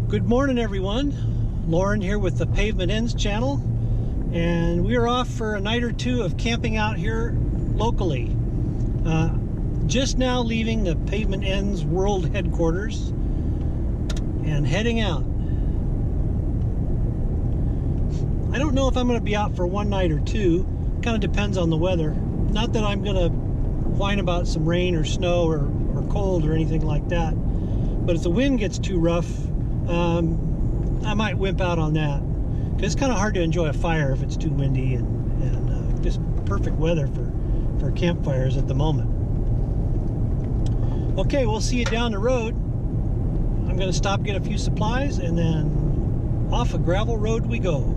Good morning, everyone. Lauren here with the Pavement Ends channel, and we're off for a night or two of camping out here locally. Just now leaving the Pavement Ends World Headquarters and heading out. I don't know if I'm going to be out for one night or two. Kind of depends on the weather. Not that I'm going to whine about some rain or snow or cold or anything like that, but if the wind gets too rough, I might wimp out on that, because it's kind of hard to enjoy a fire if it's too windy and just perfect weather for campfires at the moment. Okay, we'll see you down the road. I'm going to stop, get a few supplies, and then off a gravel road we go.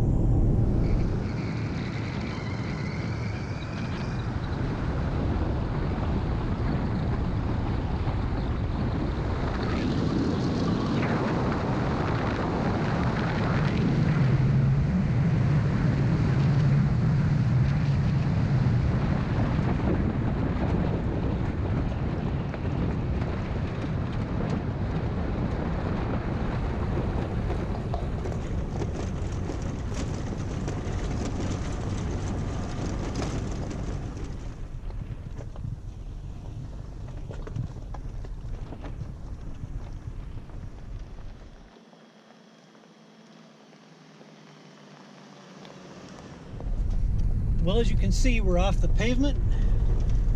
Well, as you can see, we're off the pavement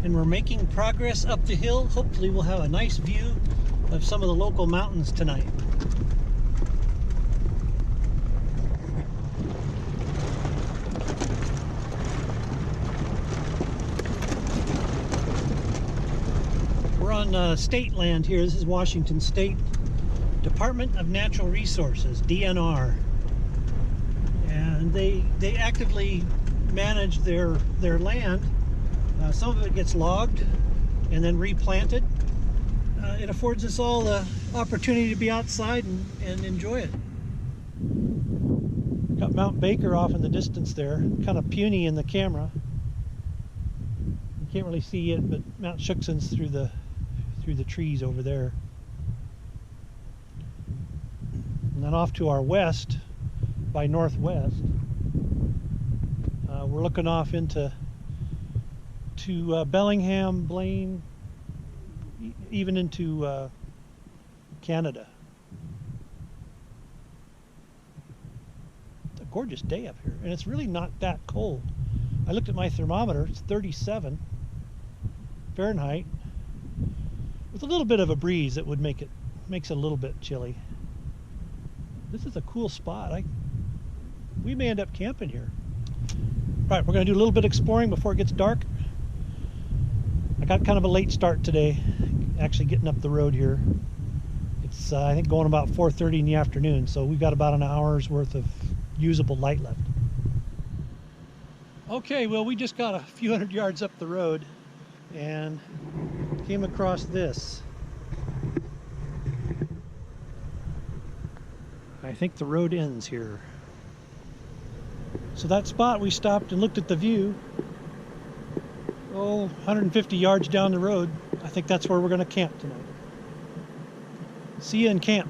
and we're making progress up the hill. Hopefully we'll have a nice view of some of the local mountains tonight. We're on state land here. This is Washington State Department of Natural Resources, DNR. And they actively manage their land. Some of it gets logged and then replanted. It affords us all the opportunity to be outside and enjoy it. Got Mount Baker off in the distance there, kind of puny in the camera. You can't really see it, but Mount Shuksan's through the trees over there. And then off to our west by northwest, we're looking off into Bellingham, Blaine, even into Canada. It's a gorgeous day up here, and it's really not that cold. I looked at my thermometer; it's 37 Fahrenheit, with a little bit of a breeze that would makes it a little bit chilly. This is a cool spot. We may end up camping here. Right, we're going to do a little bit of exploring before it gets dark. I got kind of a late start today, actually getting up the road here. It's I think going about 4:30 in the afternoon, so we've got about an hour's worth of usable light left. Okay, well, we just got a few hundred yards up the road and came across this. I think the road ends here. So that spot, we stopped and looked at the view. 150 yards down the road. I think that's where we're going to camp tonight. See you in camp.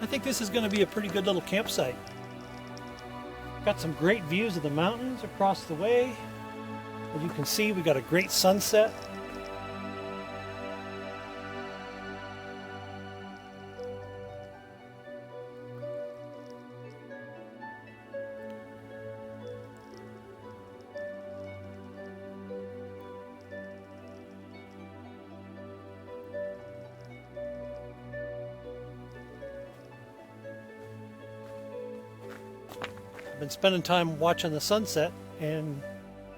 I think this is going to be a pretty good little campsite. Got some great views of the mountains across the way. As you can see, we got a great sunset. I've been spending time watching the sunset, and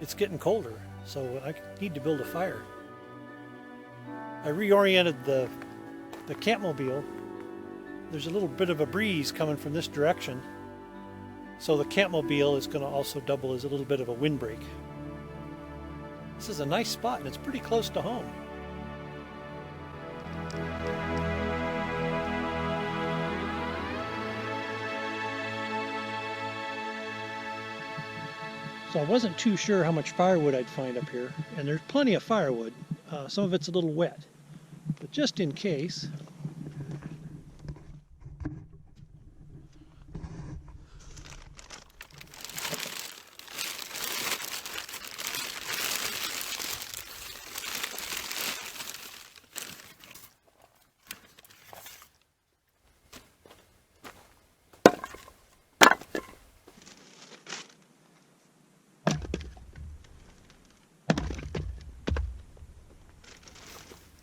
it's getting colder, so I need to build a fire. I reoriented the campmobile. There's a little bit of a breeze coming from this direction, so the campmobile is going to also double as a little bit of a windbreak. This is a nice spot, and it's pretty close to home. So I wasn't too sure how much firewood I'd find up here, and there's plenty of firewood. Some of it's a little wet, but just in case.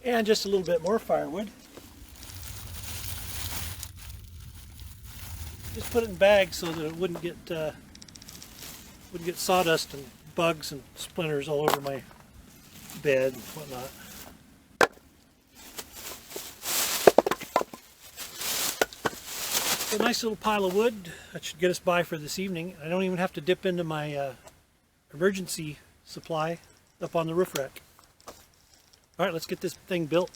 And just a little bit more firewood. Just put it in bags so that it wouldn't get sawdust and bugs and splinters all over my bed and whatnot. So a nice little pile of wood. That should get us by for this evening. I don't even have to dip into my emergency supply up on the roof rack. All right, let's get this thing built.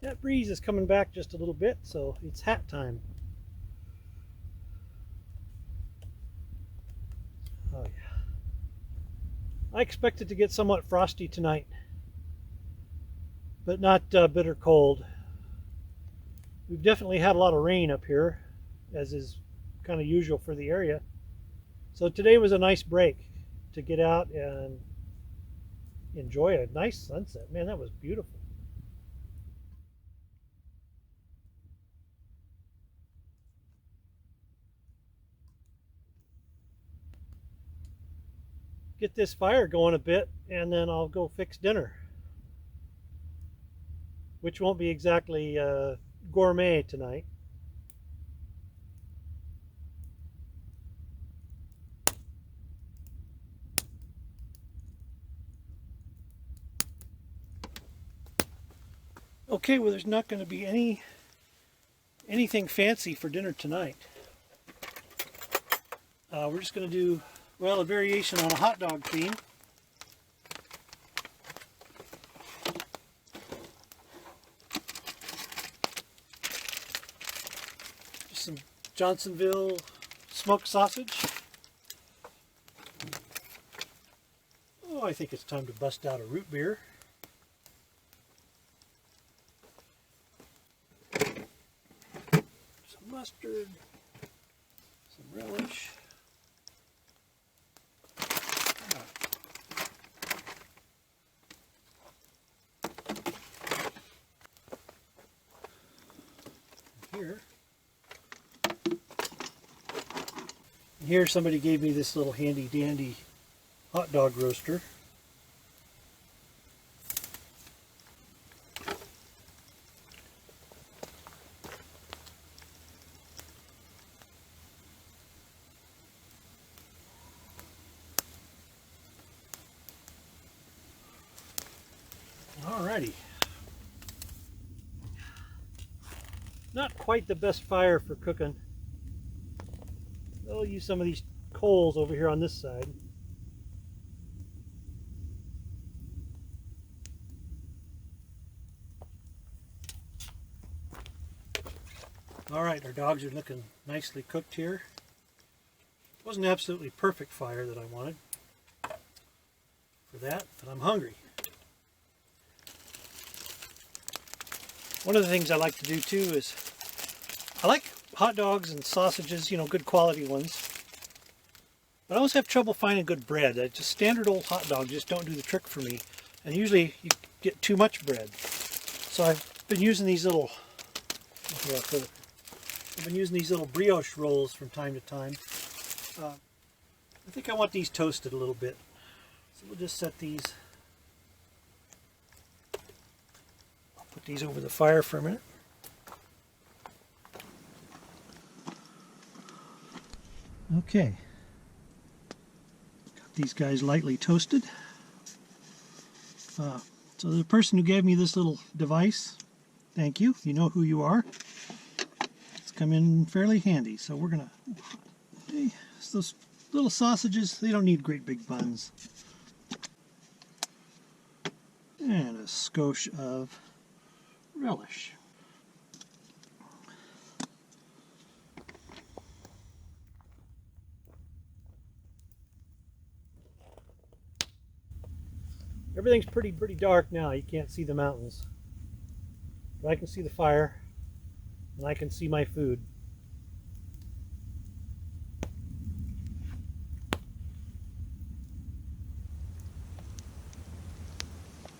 That breeze is coming back just a little bit, so it's hat time. Oh yeah. I expect it to get somewhat frosty tonight, but not bitter cold. We've definitely had a lot of rain up here, as is kind of usual for the area. So today was a nice break to get out and enjoy a nice sunset. Man, that was beautiful. Get this fire going a bit, and then I'll go fix dinner, which won't be exactly gourmet tonight. Okay, well, there's not going to be anything fancy for dinner tonight. We're just going to do, well, a variation on a hot dog theme. Just some Johnsonville smoked sausage. Oh, I think it's time to bust out a root beer. mustard, some relish. Here somebody gave me this little handy dandy hot dog roaster. Alrighty. Not quite the best fire for cooking. I'll use some of these coals over here on this side. Alright, our dogs are looking nicely cooked here. It wasn't absolutely perfect fire that I wanted for that, but I'm hungry. One of the things I like to do too is I like hot dogs and sausages, you know, good quality ones. But I always have trouble finding good bread. Just standard old hot dogs just don't do the trick for me. And usually you get too much bread. So I've been using these little, brioche rolls from time to time. I think I want these toasted a little bit. So we'll just set these. I'll put these over the fire for a minute. Okay, got these guys lightly toasted. So the person who gave me this little device, thank you, you know who you are. It's come in fairly handy, so we're gonna, hey, those little sausages, they don't need great big buns. And a skosh of relish. Everything's pretty dark now. You can't see the mountains. But I can see the fire, and I can see my food.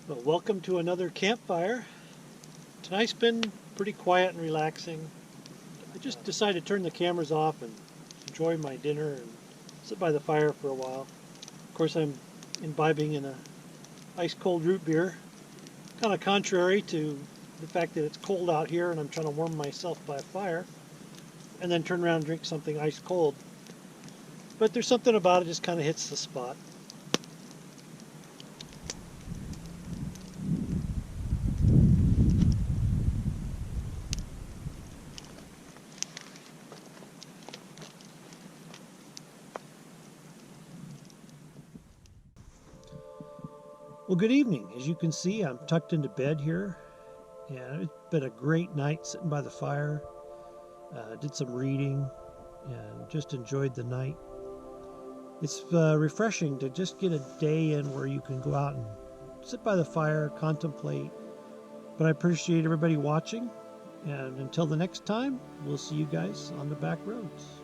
Well, welcome to another campfire. Tonight's been pretty quiet and relaxing. I just decided to turn the cameras off and enjoy my dinner and sit by the fire for a while. Of course, I'm imbibing in a ice cold root beer, kind of contrary to the fact that it's cold out here and I'm trying to warm myself by a fire and then turn around and drink something ice cold. But there's something about it, just kind of hits the spot. Well, good evening. As you can see, I'm tucked into bed here, and it's been a great night sitting by the fire. Did some reading and just enjoyed the night. It's refreshing to just get a day in where you can go out and sit by the fire, contemplate. But I appreciate everybody watching, and until the next time, we'll see you guys on the back roads.